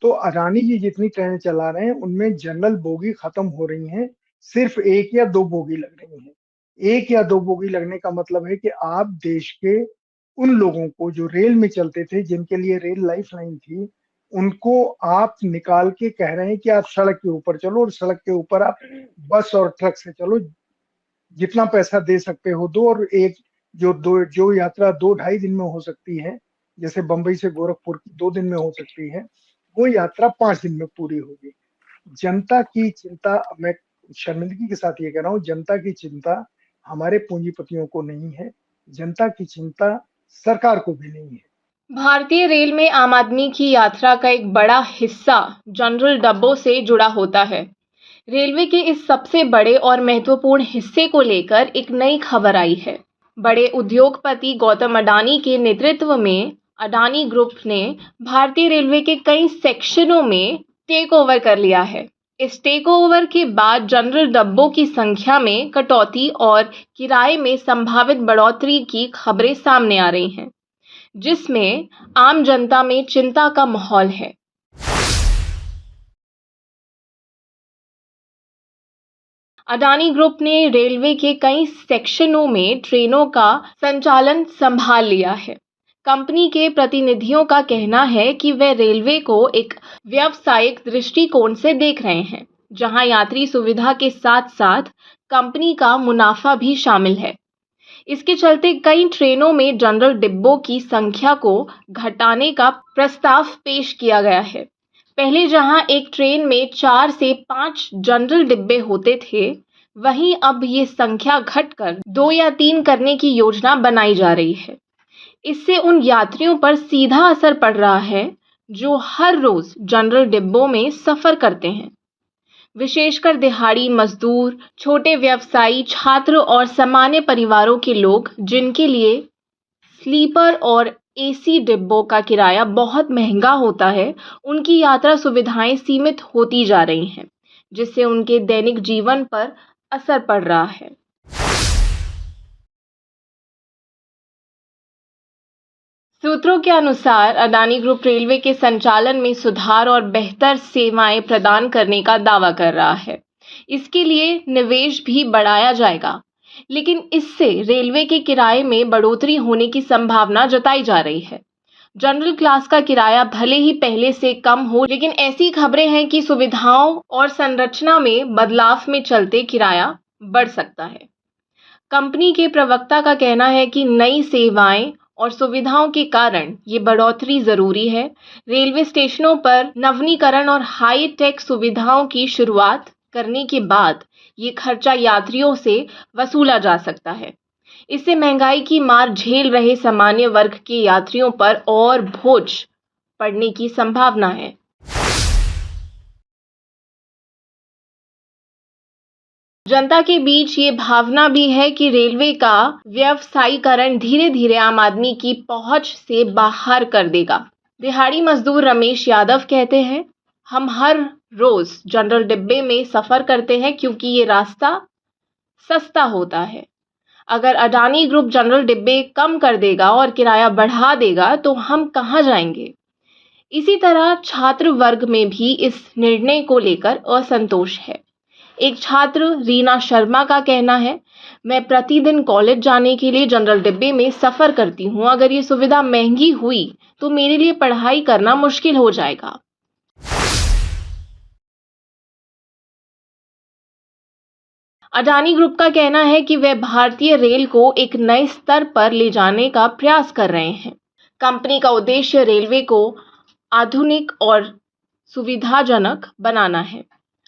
तो अडानी जी जितनी ट्रेनें चला रहे हैं, उनमें जनरल बोगी खत्म हो रही हैं, सिर्फ 1 या 2 बोगी लग रही हैं। 1 या 2 बोगी लगने का मतलब है कि आप देश के उन लोगों को जो रेल में चलते थे, जिनके लिए रेल लाइफ़लाइन थी, उनको आप निकाल के कह रहे हैं कि आप सड़क के ऊपर चलो और सड़क के ऊपर आप बस और ट्रक से चलो, जितना पैसा दे सकते हो दो और एक जो यात्रा 2 ढाई दिन में हो सकती है, जैसे बंबई से गोरखपुर की 2 दिन में हो सकती है, वो यात्रा 5 दिन में पूरी होगी। जनता की चिंता, मैं शर्मिंदगी के साथ ये कह रहा हूँ, जनता की चिंता हमारे पूंजीपतियों को नहीं है, जनता की चिंता सरकार को भी नहीं है। भारतीय रेल में आम आदमी की यात्रा का एक बड़ा हिस्सा जनरल डब्बों से जुड़ा होता है। रेलवे के इस सबसे बड़े और महत्वपूर्ण हिस्से को लेकर एक नई खबर आई है। बड़े उद्योगपति गौतम अडानी के नेतृत्व में अडानी ग्रुप ने भारतीय रेलवे के कई सेक्शनों में टेक ओवर कर लिया है। इस टेक ओवर के बाद जनरल डब्बों की संख्या में कटौती और किराए में संभावित बढ़ोतरी की खबरें सामने आ रही हैं, जिसमें आम जनता में चिंता का माहौल है। अडानी ग्रुप ने रेलवे के कई सेक्शनों में ट्रेनों का संचालन संभाल लिया है। कंपनी के प्रतिनिधियों का कहना है कि वे रेलवे को एक व्यावसायिक दृष्टिकोण से देख रहे हैं, जहां यात्री सुविधा के साथ-साथ कंपनी का मुनाफा भी शामिल है। इसके चलते कई ट्रेनों में जनरल डिब्बों की संख्या को घटाने का प्रस्ताव पेश किया गया है। पहले जहां एक ट्रेन में 4 से 5 जनरल डिब्बे होते थे, वहीं अब ये संख्या घटकर 2 या 3 करने की योजना बनाई जा रही है। इससे उन यात्रियों पर सीधा असर पड़ रहा है जो हर रोज जनरल डिब्बों में सफर करते हैं, विशेषकर दिहाड़ी मजदूर, छोटे व्यवसायी, छात्र और सामान्य परिवारों के लोग, जिनके लिए स्लीपर और एसी डिब्बों का किराया बहुत महंगा होता है। उनकी यात्रा सुविधाएं सीमित होती जा रही हैं, जिससे उनके दैनिक जीवन पर असर पड़ रहा है। सूत्रों के अनुसार अडानी ग्रुप रेलवे के संचालन में सुधार और बेहतर सेवाएं प्रदान करने का दावा कर रहा है। इसके लिए निवेश भी बढ़ाया जाएगा, लेकिन इससे रेलवे के किराए में बढ़ोतरी होने की संभावना जताई जा रही है। जनरल क्लास का किराया भले ही पहले से कम हो, लेकिन ऐसी खबरें हैं कि सुविधाओं और संरचना में बदलाव में चलते किराया बढ़ सकता है। कंपनी के प्रवक्ता का कहना है कि नई सेवाएं और सुविधाओं के कारण ये बढ़ोतरी जरूरी है। रेलवे स्टेशनों पर नवीनीकरण और हाई टेक सुविधाओं की शुरुआत करने के बाद ये खर्चा यात्रियों से वसूला जा सकता है। इससे महंगाई की मार झेल रहे सामान्य वर्ग के यात्रियों पर और बोझ पड़ने की संभावना है। जनता के बीच ये भावना भी है कि रेलवे का व्यवसायीकरण धीरे धीरे आम आदमी की पहुंच से बाहर कर देगा। दिहाड़ी मजदूर रमेश यादव कहते हैं, हम हर रोज जनरल डिब्बे में सफर करते हैं क्योंकि ये रास्ता सस्ता होता है। अगर अडानी ग्रुप जनरल डिब्बे कम कर देगा और किराया बढ़ा देगा तो हम कहां जाएंगे। इसी तरह छात्र वर्ग में भी इस निर्णय को लेकर असंतोष है। एक छात्र रीना शर्मा का कहना है, मैं प्रतिदिन कॉलेज जाने के लिए जनरल डिब्बे में सफर करती हूँ। अगर ये सुविधा महंगी हुई तो मेरे लिए पढ़ाई करना मुश्किल हो जाएगा। अडानी ग्रुप का कहना है कि वे भारतीय रेल को एक नए स्तर पर ले जाने का प्रयास कर रहे हैं। कंपनी का उद्देश्य रेलवे को आधुनिक और सुविधाजनक बनाना है।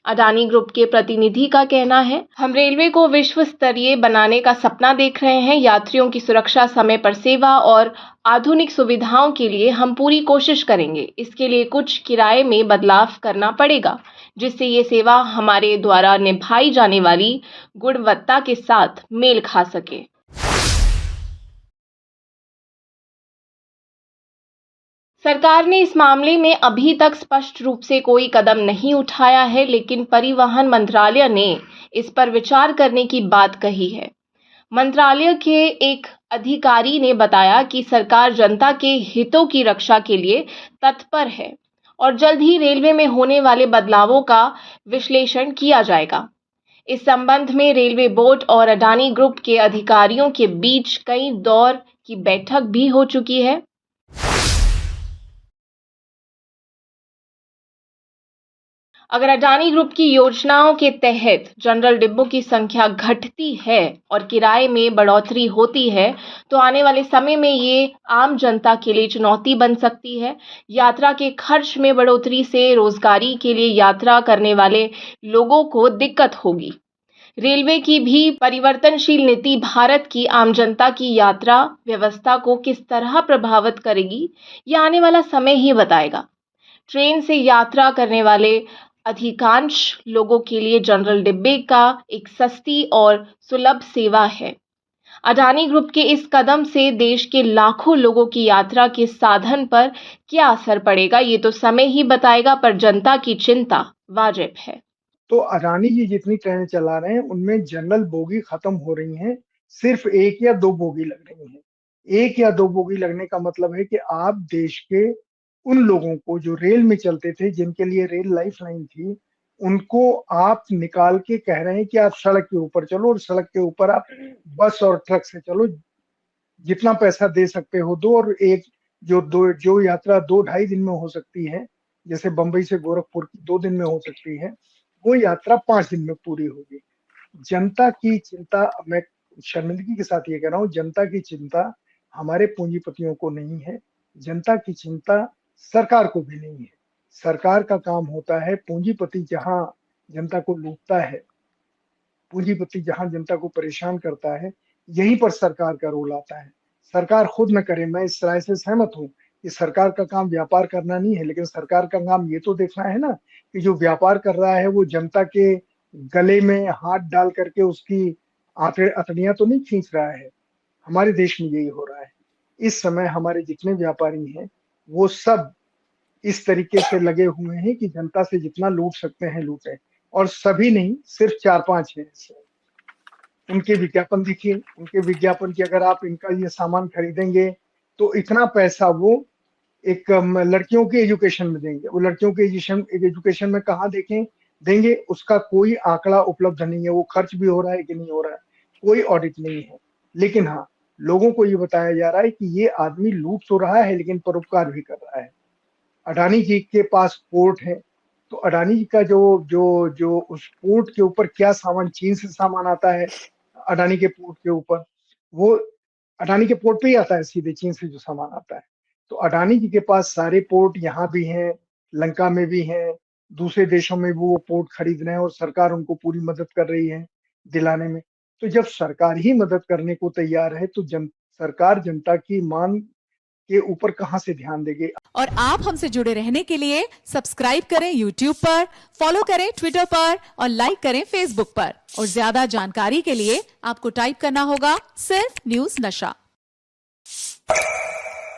अडानी ग्रुप के प्रतिनिधि का कहना है, हम रेलवे को विश्व स्तरीय बनाने का सपना देख रहे हैं। यात्रियों की सुरक्षा, समय पर सेवा और आधुनिक सुविधाओं के लिए हम पूरी कोशिश करेंगे। इसके लिए कुछ किराए में बदलाव करना पड़ेगा, जिससे ये सेवा हमारे द्वारा निभाई जाने वाली गुणवत्ता के साथ मेल खा सके। सरकार ने इस मामले में अभी तक स्पष्ट रूप से कोई कदम नहीं उठाया है, लेकिन परिवहन मंत्रालय ने इस पर विचार करने की बात कही है। मंत्रालय के एक अधिकारी ने बताया कि सरकार जनता के हितों की रक्षा के लिए तत्पर है और जल्द ही रेलवे में होने वाले बदलावों का विश्लेषण किया जाएगा। इस संबंध में रेलवे बोर्ड और अडानी ग्रुप के अधिकारियों के बीच कई दौर की बैठक भी हो चुकी है। अगर अडानी ग्रुप की योजनाओं के तहत जनरल डिब्बों की संख्या घटती है और किराए में बढ़ोतरी होती है, तो आने वाले समय में ये आम जनता के लिए चुनौती बन सकती है। यात्रा के खर्च में बढ़ोतरी से रोजगारी के लिए यात्रा करने वाले लोगों को दिक्कत होगी। रेलवे की भी परिवर्तनशील नीति भारत की आम जनता की यात्रा व्यवस्था को किस तरह प्रभावित करेगी, यह आने वाला समय ही बताएगा। ट्रेन से यात्रा करने वाले अधिकांश लोगों के लिए जनरल डिब्बे का एक सस्ती और सुलभ सेवा है। अडानी ग्रुप के इस कदम से देश के लाखों लोगों की यात्रा के साधन पर क्या असर पड़ेगा, ये तो समय ही बताएगा, पर जनता की चिंता वाजिब है। तो अडानी जी जितनी ट्रेनें चला रहे हैं उनमें जनरल बोगी खत्म हो रही हैं, सिर्फ 1 या 2 बोगी लग रही हैं। 1 या 2 बोगी लगने का मतलब है कि आप देश के उन लोगों को जो रेल में चलते थे, जिनके लिए रेल लाइफलाइन थी, उनको आप निकाल के कह रहे हैं कि आप सड़क के ऊपर चलो और सड़क के ऊपर आप बस और ट्रक से चलो, जितना पैसा दे सकते हो दो, और एक जो यात्रा 2 ढाई दिन में हो सकती है, जैसे बंबई से गोरखपुर की 2 दिन में हो सकती है, वो यात्रा 5 दिन में पूरी होगी। जनता की चिंता, मैं शर्मिंदगी के साथ ये कह रहा हूँ, जनता की चिंता हमारे पूंजीपतियों को नहीं है, जनता की चिंता सरकार को भी नहीं है। सरकार का काम होता है, पूंजीपति जहाँ जनता को लूटता है, पूंजीपति जहां जनता को परेशान करता है, यहीं पर सरकार का रोल आता है। सरकार खुद न करे, मैं इस राय से सहमत हूँ कि सरकार का काम व्यापार करना नहीं है, लेकिन सरकार का काम ये तो देखना है ना कि जो व्यापार कर रहा है वो जनता के गले में हाथ डाल करके उसकी अतड़ियां तो नहीं खींच रहा है। हमारे देश में यही हो रहा है। इस समय हमारे जितने व्यापारी हैं वो सब इस तरीके से लगे हुए हैं कि जनता से जितना लूट सकते हैं लूटें, और सभी नहीं, सिर्फ 4-5 हैं ऐसे। उनके विज्ञापन देखिए, उनके विज्ञापन की अगर आप इनका ये सामान खरीदेंगे तो इतना पैसा वो एक लड़कियों के एजुकेशन में देंगे। वो लड़कियों के एजुकेशन में कहाँ देंगे, उसका कोई आंकड़ा उपलब्ध नहीं है। वो खर्च भी हो रहा है कि नहीं हो रहा है, कोई ऑडिट नहीं है। लेकिन हाँ, लोगों को ये बताया जा रहा है कि ये आदमी लूट तो रहा है लेकिन परोपकार भी कर रहा है। अडानी जी के पास पोर्ट है, तो अडानी जी का जो उस पोर्ट के ऊपर क्या सामान, चीन से सामान आता है अडानी के पोर्ट के ऊपर, वो अडानी के पोर्ट पे ही आता है सीधे, चीन से जो सामान आता है। तो अडानी जी के पास सारे पोर्ट यहाँ भी हैं, लंका में भी हैं, दूसरे देशों में भी वो पोर्ट खरीद रहे हैं और सरकार उनको पूरी मदद कर रही है दिलाने में। तो जब सरकार ही मदद करने को तैयार है तो सरकार जनता की मांग के ऊपर कहाँ से ध्यान देगी। और आप हमसे जुड़े रहने के लिए सब्सक्राइब करें YouTube पर, फॉलो करें Twitter पर और लाइक करें Facebook पर। और ज्यादा जानकारी के लिए आपको टाइप करना होगा सिर्फ न्यूज नशा।